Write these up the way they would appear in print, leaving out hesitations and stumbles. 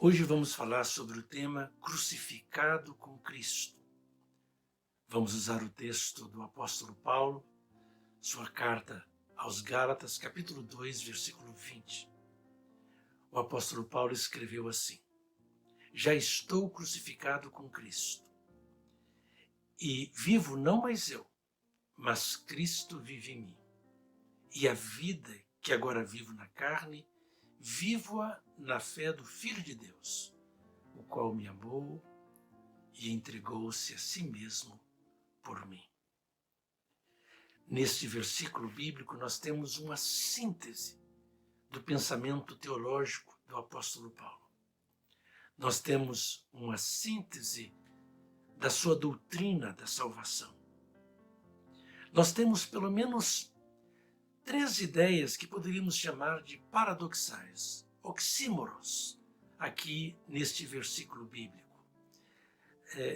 Hoje vamos falar sobre o tema Crucificado com Cristo. Vamos usar o texto do apóstolo Paulo, sua carta aos Gálatas, capítulo 2, versículo 20. O apóstolo Paulo escreveu assim: Já estou crucificado com Cristo, e vivo não mais eu, mas Cristo vive em mim. E a vida que agora vivo na carne, vivo-a na fé do Filho de Deus, o qual me amou e entregou-se a si mesmo por mim. Neste versículo bíblico nós temos uma síntese do pensamento teológico do apóstolo Paulo. Nós temos uma síntese da sua doutrina da salvação. Nós temos pelo menos 3 ideias que poderíamos chamar de paradoxais, oxímoros, aqui neste versículo bíblico.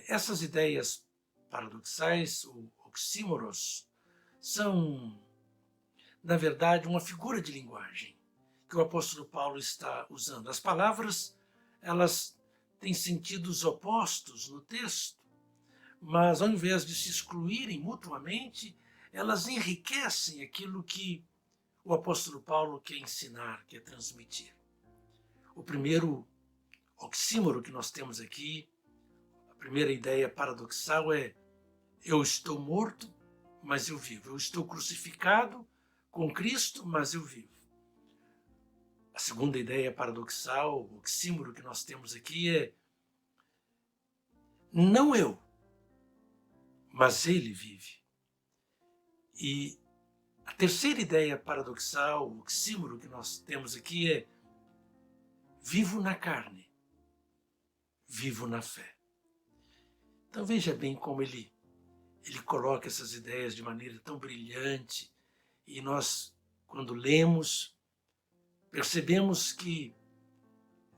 Essas ideias paradoxais, ou oxímoros, são, na verdade, uma figura de linguagem que o apóstolo Paulo está usando. As palavras, elas têm sentidos opostos no texto, mas ao invés de se excluírem mutuamente, elas enriquecem aquilo que o apóstolo Paulo quer ensinar, quer transmitir. O primeiro oxímoro que nós temos aqui, a primeira ideia paradoxal é: eu estou morto, mas eu vivo. Eu estou crucificado com Cristo, mas eu vivo. A segunda ideia paradoxal, o oxímoro que nós temos aqui é: não eu, mas ele vive. E a terceira ideia paradoxal, o oxímoro que nós temos aqui é: vivo na carne, vivo na fé. Então veja bem como ele coloca essas ideias de maneira tão brilhante, e nós, quando lemos, percebemos que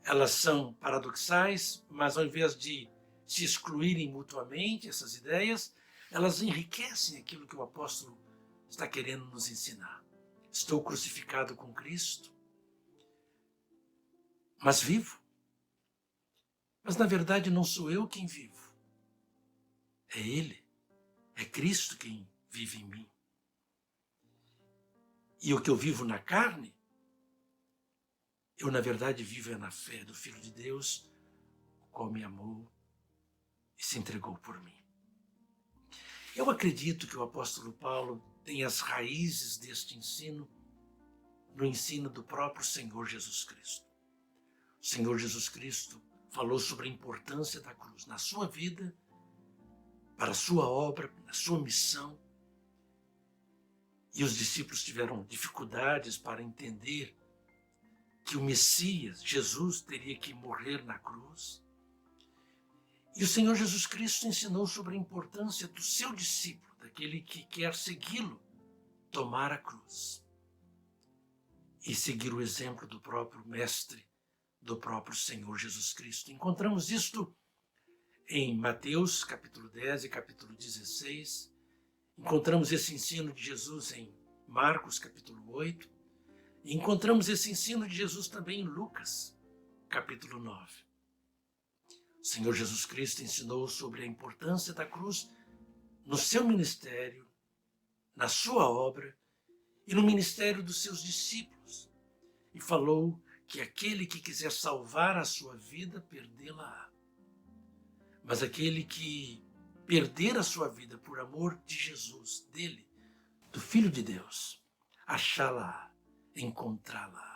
elas são paradoxais, mas ao invés de se excluírem mutuamente, essas ideias, elas enriquecem aquilo que o apóstolo está querendo nos ensinar. Estou crucificado com Cristo, mas vivo. Mas na verdade não sou eu quem vivo, é Ele, é Cristo quem vive em mim. E o que eu vivo na carne, eu na verdade vivo na fé do Filho de Deus, o qual me amou e se entregou por mim. Eu acredito que o apóstolo Paulo tem as raízes deste ensino no ensino do próprio Senhor Jesus Cristo. O Senhor Jesus Cristo falou sobre a importância da cruz na sua vida, para a sua obra, na sua missão. E os discípulos tiveram dificuldades para entender que o Messias, Jesus, teria que morrer na cruz. E o Senhor Jesus Cristo ensinou sobre a importância do seu discípulo, daquele que quer segui-lo, tomar a cruz e seguir o exemplo do próprio Mestre, do próprio Senhor Jesus Cristo. Encontramos isto em Mateus, capítulo 10 e capítulo 16. Encontramos esse ensino de Jesus em Marcos, capítulo 8. E encontramos esse ensino de Jesus também em Lucas, capítulo 9. O Senhor Jesus Cristo ensinou sobre a importância da cruz no seu ministério, na sua obra e no ministério dos seus discípulos. E falou que aquele que quiser salvar a sua vida, perdê-la-á. Mas aquele que perder a sua vida por amor de Jesus, dele, do Filho de Deus, achá-la-á, encontrá-la.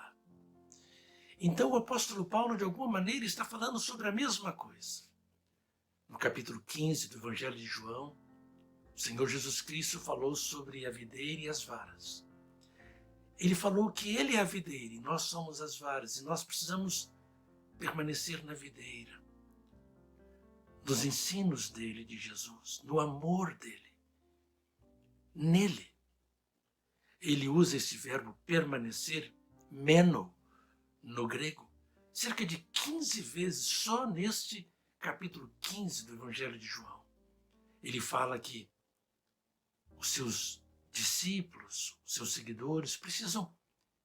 Então o apóstolo Paulo, de alguma maneira, está falando sobre a mesma coisa. No capítulo 15 do Evangelho de João, o Senhor Jesus Cristo falou sobre a videira e as varas. Ele falou que ele é a videira e nós somos as varas, e nós precisamos permanecer na videira, nos ensinos dele, de Jesus, no amor dele, nele. Ele usa esse verbo permanecer, meno, no grego, cerca de 15 vezes só neste capítulo 15 do Evangelho de João. Ele fala que os seus discípulos, os seus seguidores, precisam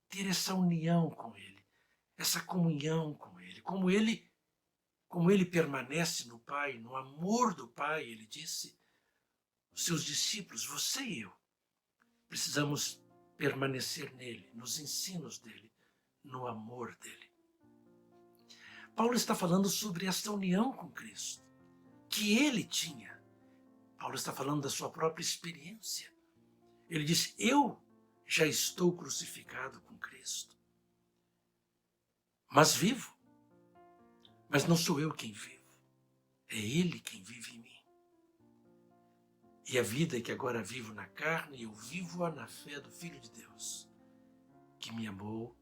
ter essa união com ele, essa comunhão com ele, como ele como ele permanece no Pai, no amor do Pai, ele disse, os seus discípulos, você e eu, precisamos permanecer nele, nos ensinos dele, no amor dele. Paulo está falando sobre esta união com Cristo, que ele tinha. Paulo está falando da sua própria experiência. Ele diz, eu já estou crucificado com Cristo, mas vivo. Mas não sou eu quem vivo, é ele quem vive em mim. E a vida que agora vivo na carne, eu vivo-a na fé do Filho de Deus, que me amou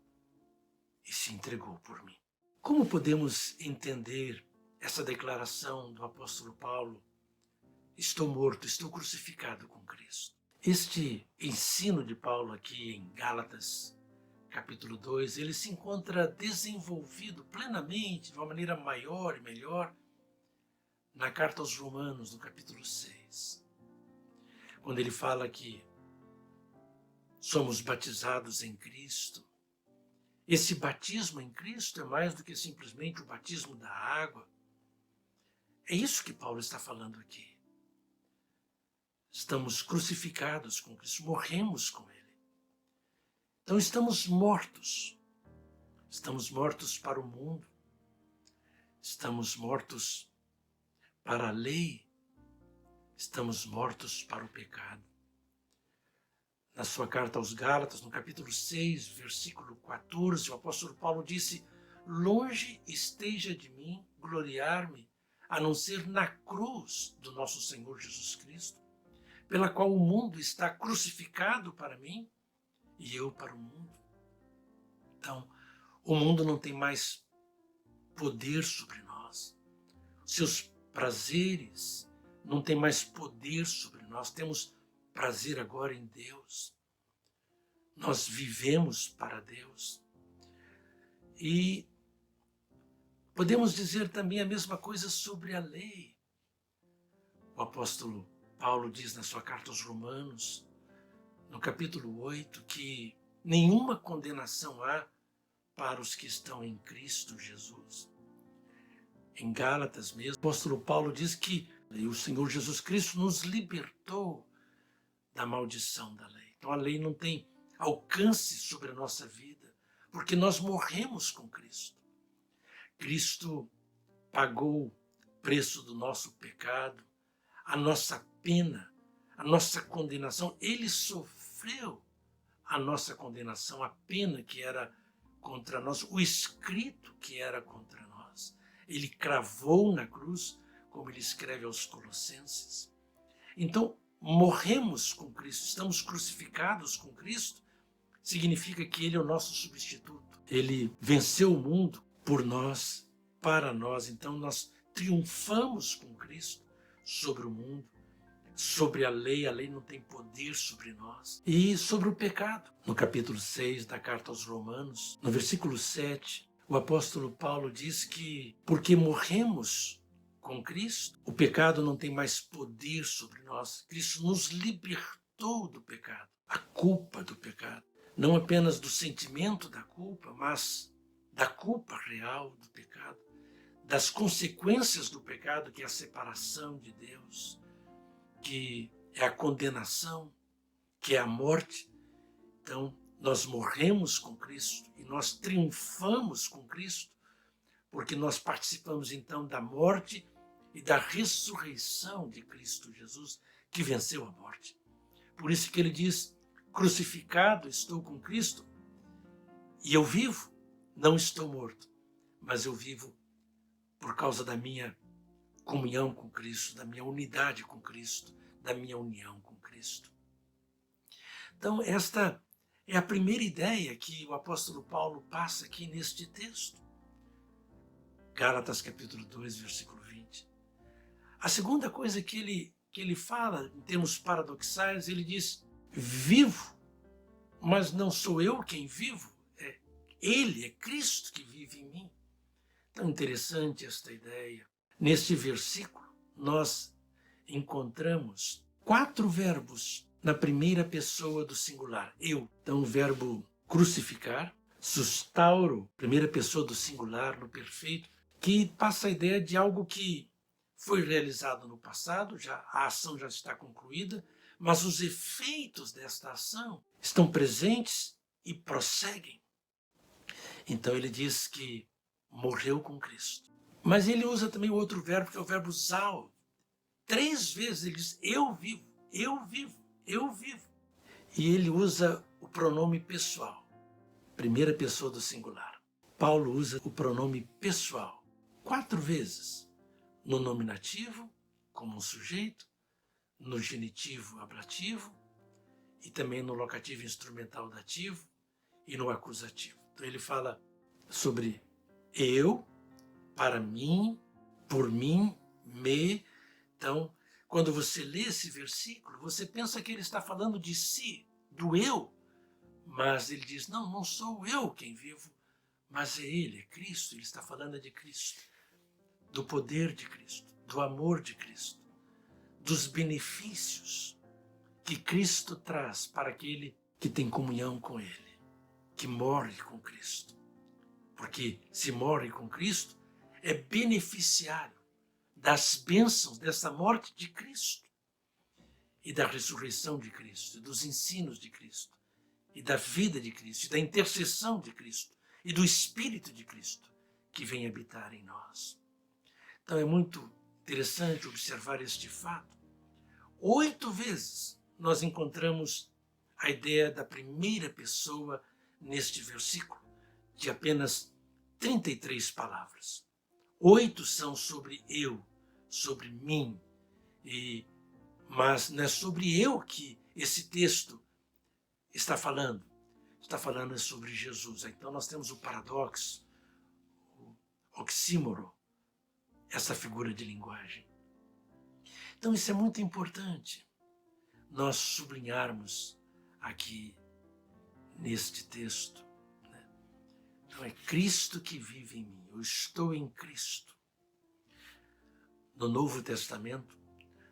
e se entregou por mim. Como podemos entender essa declaração do apóstolo Paulo? Estou morto, estou crucificado com Cristo. Este ensino de Paulo aqui em Gálatas, capítulo 2, ele se encontra desenvolvido plenamente, de uma maneira maior e melhor, na carta aos Romanos, no capítulo 6. Quando ele fala que somos batizados em Cristo. Esse batismo em Cristo é mais do que simplesmente o batismo da água. É isso que Paulo está falando aqui. Estamos crucificados com Cristo, morremos com Ele. Então estamos mortos. Estamos mortos para o mundo. Estamos mortos para a lei. Estamos mortos para o pecado. Na sua carta aos Gálatas, no capítulo 6, versículo 14, o apóstolo Paulo disse: longe esteja de mim gloriar-me, a não ser na cruz do nosso Senhor Jesus Cristo, pela qual o mundo está crucificado para mim e eu para o mundo. Então, o mundo não tem mais poder sobre nós. Seus prazeres não têm mais poder sobre nós. Temos prazer agora em Deus. Nós vivemos para Deus. E podemos dizer também a mesma coisa sobre a lei. O apóstolo Paulo diz na sua carta aos Romanos, no capítulo 8, que nenhuma condenação há para os que estão em Cristo Jesus. Em Gálatas mesmo, o apóstolo Paulo diz que o Senhor Jesus Cristo nos libertou da maldição da lei. Então a lei não tem alcance sobre a nossa vida, porque nós morremos com Cristo. Cristo pagou o preço do nosso pecado, a nossa pena, a nossa condenação. Ele sofreu a nossa condenação, a pena que era contra nós, o escrito que era contra nós. Ele cravou na cruz, como ele escreve aos Colossenses. Então, morremos com Cristo, estamos crucificados com Cristo, significa que ele é o nosso substituto. Ele venceu o mundo por nós, para nós. Então nós triunfamos com Cristo sobre o mundo, sobre a lei não tem poder sobre nós. E sobre o pecado. No capítulo 6 da carta aos Romanos, no versículo 7, o apóstolo Paulo diz que porque morremos com Cristo, o pecado não tem mais poder sobre nós. Cristo nos libertou do pecado, a culpa do pecado. Não apenas do sentimento da culpa, mas da culpa real do pecado, das consequências do pecado, que é a separação de Deus, que é a condenação, que é a morte. Então, nós morremos com Cristo e nós triunfamos com Cristo, porque nós participamos então da morte e da ressurreição de Cristo Jesus, que venceu a morte. Por isso que ele diz: crucificado estou com Cristo e eu vivo, não estou morto, mas eu vivo por causa da minha comunhão com Cristo, da minha unidade com Cristo, da minha união com Cristo. Então, esta é a primeira ideia que o apóstolo Paulo passa aqui neste texto. Gálatas capítulo 2, versículo 20. A segunda coisa que ele fala, em termos paradoxais, ele diz: vivo, mas não sou eu quem vivo, é Ele, é Cristo que vive em mim. Tão interessante esta ideia. Neste versículo, nós encontramos 4 verbos na primeira pessoa do singular, eu. Então, o verbo crucificar, sustauro, primeira pessoa do singular no perfeito, que passa a ideia de algo que foi realizado no passado, a ação já está concluída, mas os efeitos desta ação estão presentes e prosseguem. Então ele diz que morreu com Cristo. Mas ele usa também o outro verbo, que é o verbo zao. 3 vezes ele diz: eu vivo, eu vivo, eu vivo. E ele usa o pronome pessoal, primeira pessoa do singular. Paulo usa o pronome pessoal 4 vezes, no nominativo, como um sujeito, no genitivo ablativo, e também no locativo instrumental dativo e no acusativo. Então ele fala sobre eu, para mim, por mim, me. Então, quando você lê esse versículo, você pensa que ele está falando de si, do eu, mas ele diz: não, não sou eu quem vivo, mas é ele, é Cristo. Ele está falando de Cristo, do poder de Cristo, do amor de Cristo, dos benefícios que Cristo traz para aquele que tem comunhão com ele, que morre com Cristo. Porque se morre com Cristo, é beneficiário das bênçãos dessa morte de Cristo e da ressurreição de Cristo, e dos ensinos de Cristo, e da vida de Cristo, e da intercessão de Cristo, e do Espírito de Cristo que vem habitar em nós. Então é muito interessante observar este fato. 8 vezes nós encontramos a ideia da primeira pessoa neste versículo, de apenas 33 palavras. 8 são sobre eu, sobre mim, mas não é sobre eu que esse texto está falando. Está falando sobre Jesus. Então nós temos o paradoxo, o oxímoro, essa figura de linguagem. Então isso é muito importante, nós sublinharmos aqui neste texto. Então é Cristo que vive em mim, eu estou em Cristo. No Novo Testamento,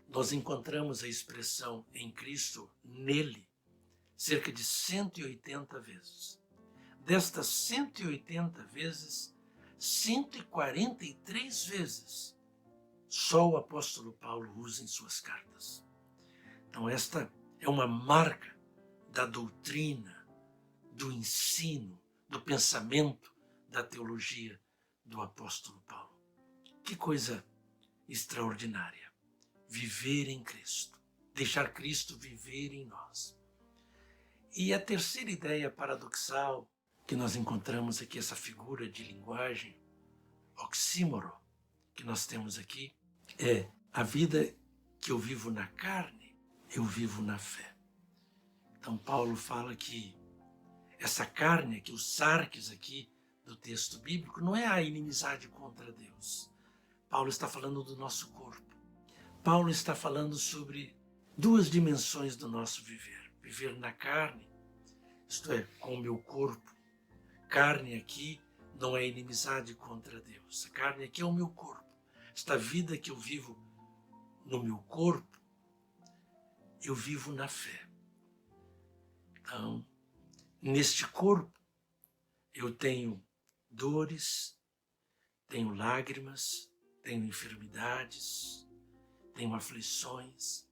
nós encontramos a expressão em Cristo, nele, cerca de 180 vezes. Destas 180 vezes, 143 vezes, só o apóstolo Paulo usa em suas cartas. Então esta é uma marca da doutrina, do ensino, do pensamento, da teologia do apóstolo Paulo. Que coisa extraordinária! Viver em Cristo, deixar Cristo viver em nós. E a terceira ideia paradoxal que nós encontramos aqui, essa figura de linguagem, oxímoro, que nós temos aqui, é a vida que eu vivo na carne, eu vivo na fé. Então Paulo fala que essa carne aqui, o sarques aqui do texto bíblico, não é a inimizade contra Deus. Paulo está falando do nosso corpo. Paulo está falando sobre 2 dimensões do nosso viver. Viver na carne, isto é, com o meu corpo. Carne aqui não é inimizade contra Deus. A carne aqui é o meu corpo. Esta vida que eu vivo no meu corpo, eu vivo na fé. Então, neste corpo, eu tenho dores, tenho lágrimas, tenho enfermidades, tenho aflições,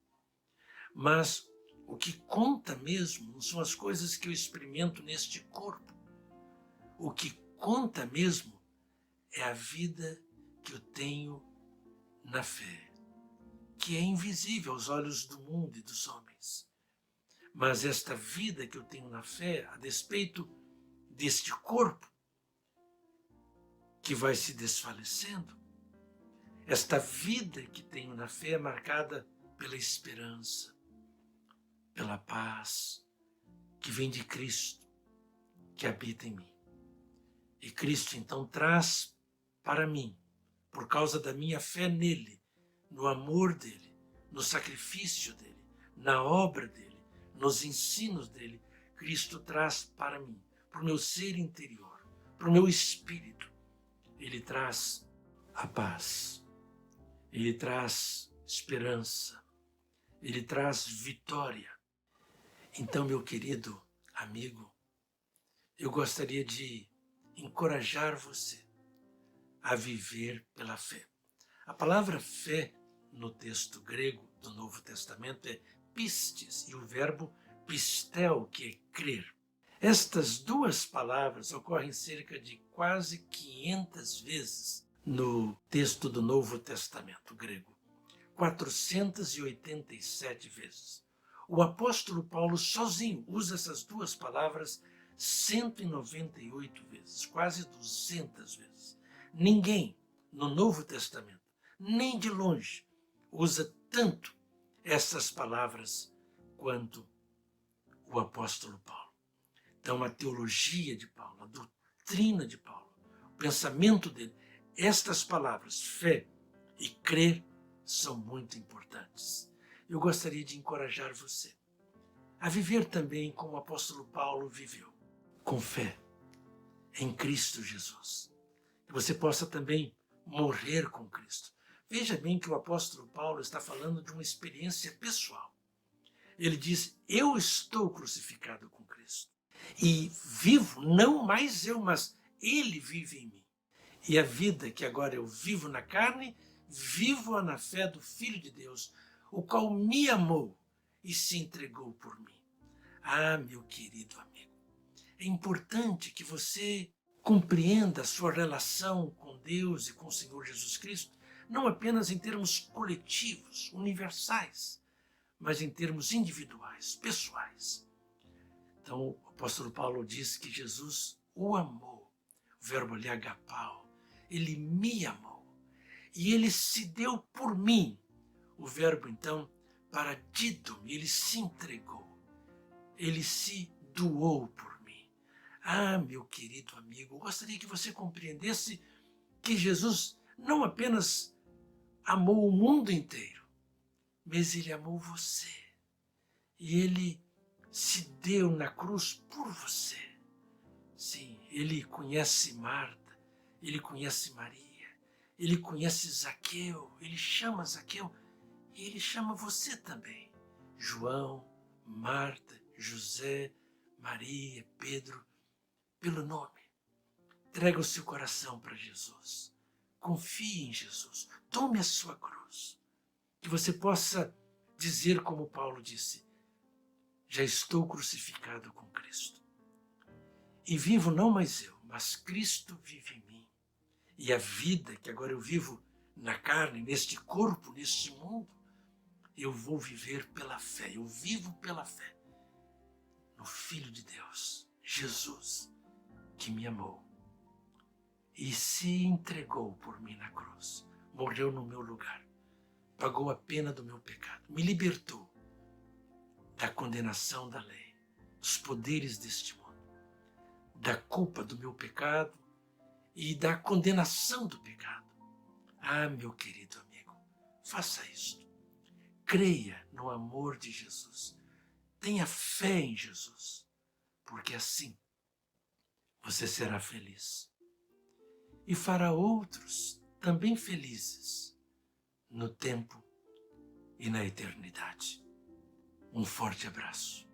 mas o que conta mesmo não são as coisas que eu experimento neste corpo. O que conta mesmo é a vida que eu tenho na fé, que é invisível aos olhos do mundo e dos homens. Mas esta vida que eu tenho na fé, a despeito deste corpo que vai se desfalecendo, esta vida que tenho na fé é marcada pela esperança, pela paz que vem de Cristo, que habita em mim. E Cristo então traz para mim, por causa da minha fé nele, no amor dele, no sacrifício dele, na obra dele, nos ensinos dele, Cristo traz para mim, para o meu ser interior, para o meu espírito, ele traz a paz, ele traz esperança, ele traz vitória. Então, meu querido amigo, eu gostaria de encorajar você a viver pela fé. A palavra fé no texto grego do Novo Testamento é pistes, e o verbo pistel, que é crer. Estas duas palavras ocorrem cerca de quase 500 vezes no texto do Novo Testamento grego, 487 vezes. O apóstolo Paulo sozinho usa essas duas palavras 198 vezes, quase 200 vezes. Ninguém no Novo Testamento, nem de longe, usa tanto essas palavras quanto o apóstolo Paulo. Então, a teologia de Paulo, a doutrina de Paulo, o pensamento dele, estas palavras, fé e crer, são muito importantes. Eu gostaria de encorajar você a viver também como o apóstolo Paulo viveu, com fé em Cristo Jesus. Que você possa também morrer com Cristo. Veja bem que o apóstolo Paulo está falando de uma experiência pessoal. Ele diz: eu estou crucificado com Cristo. E vivo, não mais eu, mas Ele vive em mim. E a vida que agora eu vivo na carne, vivo-a na fé do Filho de Deus, o qual me amou e se entregou por mim. Ah, meu querido amigo, é importante que você compreenda a sua relação com Deus e com o Senhor Jesus Cristo, não apenas em termos coletivos, universais, mas em termos individuais, pessoais. Então, o apóstolo Paulo diz que Jesus o amou, o verbo ali agapao, ele me amou, e ele se deu por mim, o verbo então paradido-me, ele se entregou, ele se doou por mim. Ah, meu querido amigo, eu gostaria que você compreendesse que Jesus não apenas amou o mundo inteiro, mas ele amou você. E ele se deu na cruz por você. Sim, ele conhece Marta, ele conhece Maria, ele conhece Zaqueu, ele chama Zaqueu e ele chama você também. João, Marta, José, Maria, Pedro, pelo nome. Entrega o seu coração para Jesus. Confie em Jesus. Tome a sua cruz. Que você possa dizer como Paulo disse: já estou crucificado com Cristo. E vivo não mais eu, mas Cristo vive em mim. E a vida que agora eu vivo na carne, neste corpo, neste mundo, eu vou viver pela fé. Eu vivo pela fé no Filho de Deus, Jesus, que me amou e se entregou por mim na cruz, morreu no meu lugar, pagou a pena do meu pecado, me libertou da condenação da lei, dos poderes deste mundo, da culpa do meu pecado e da condenação do pecado. Ah, meu querido amigo, faça isto. Creia no amor de Jesus. Tenha fé em Jesus, porque assim você será feliz e fará outros também felizes no tempo e na eternidade. Um forte abraço.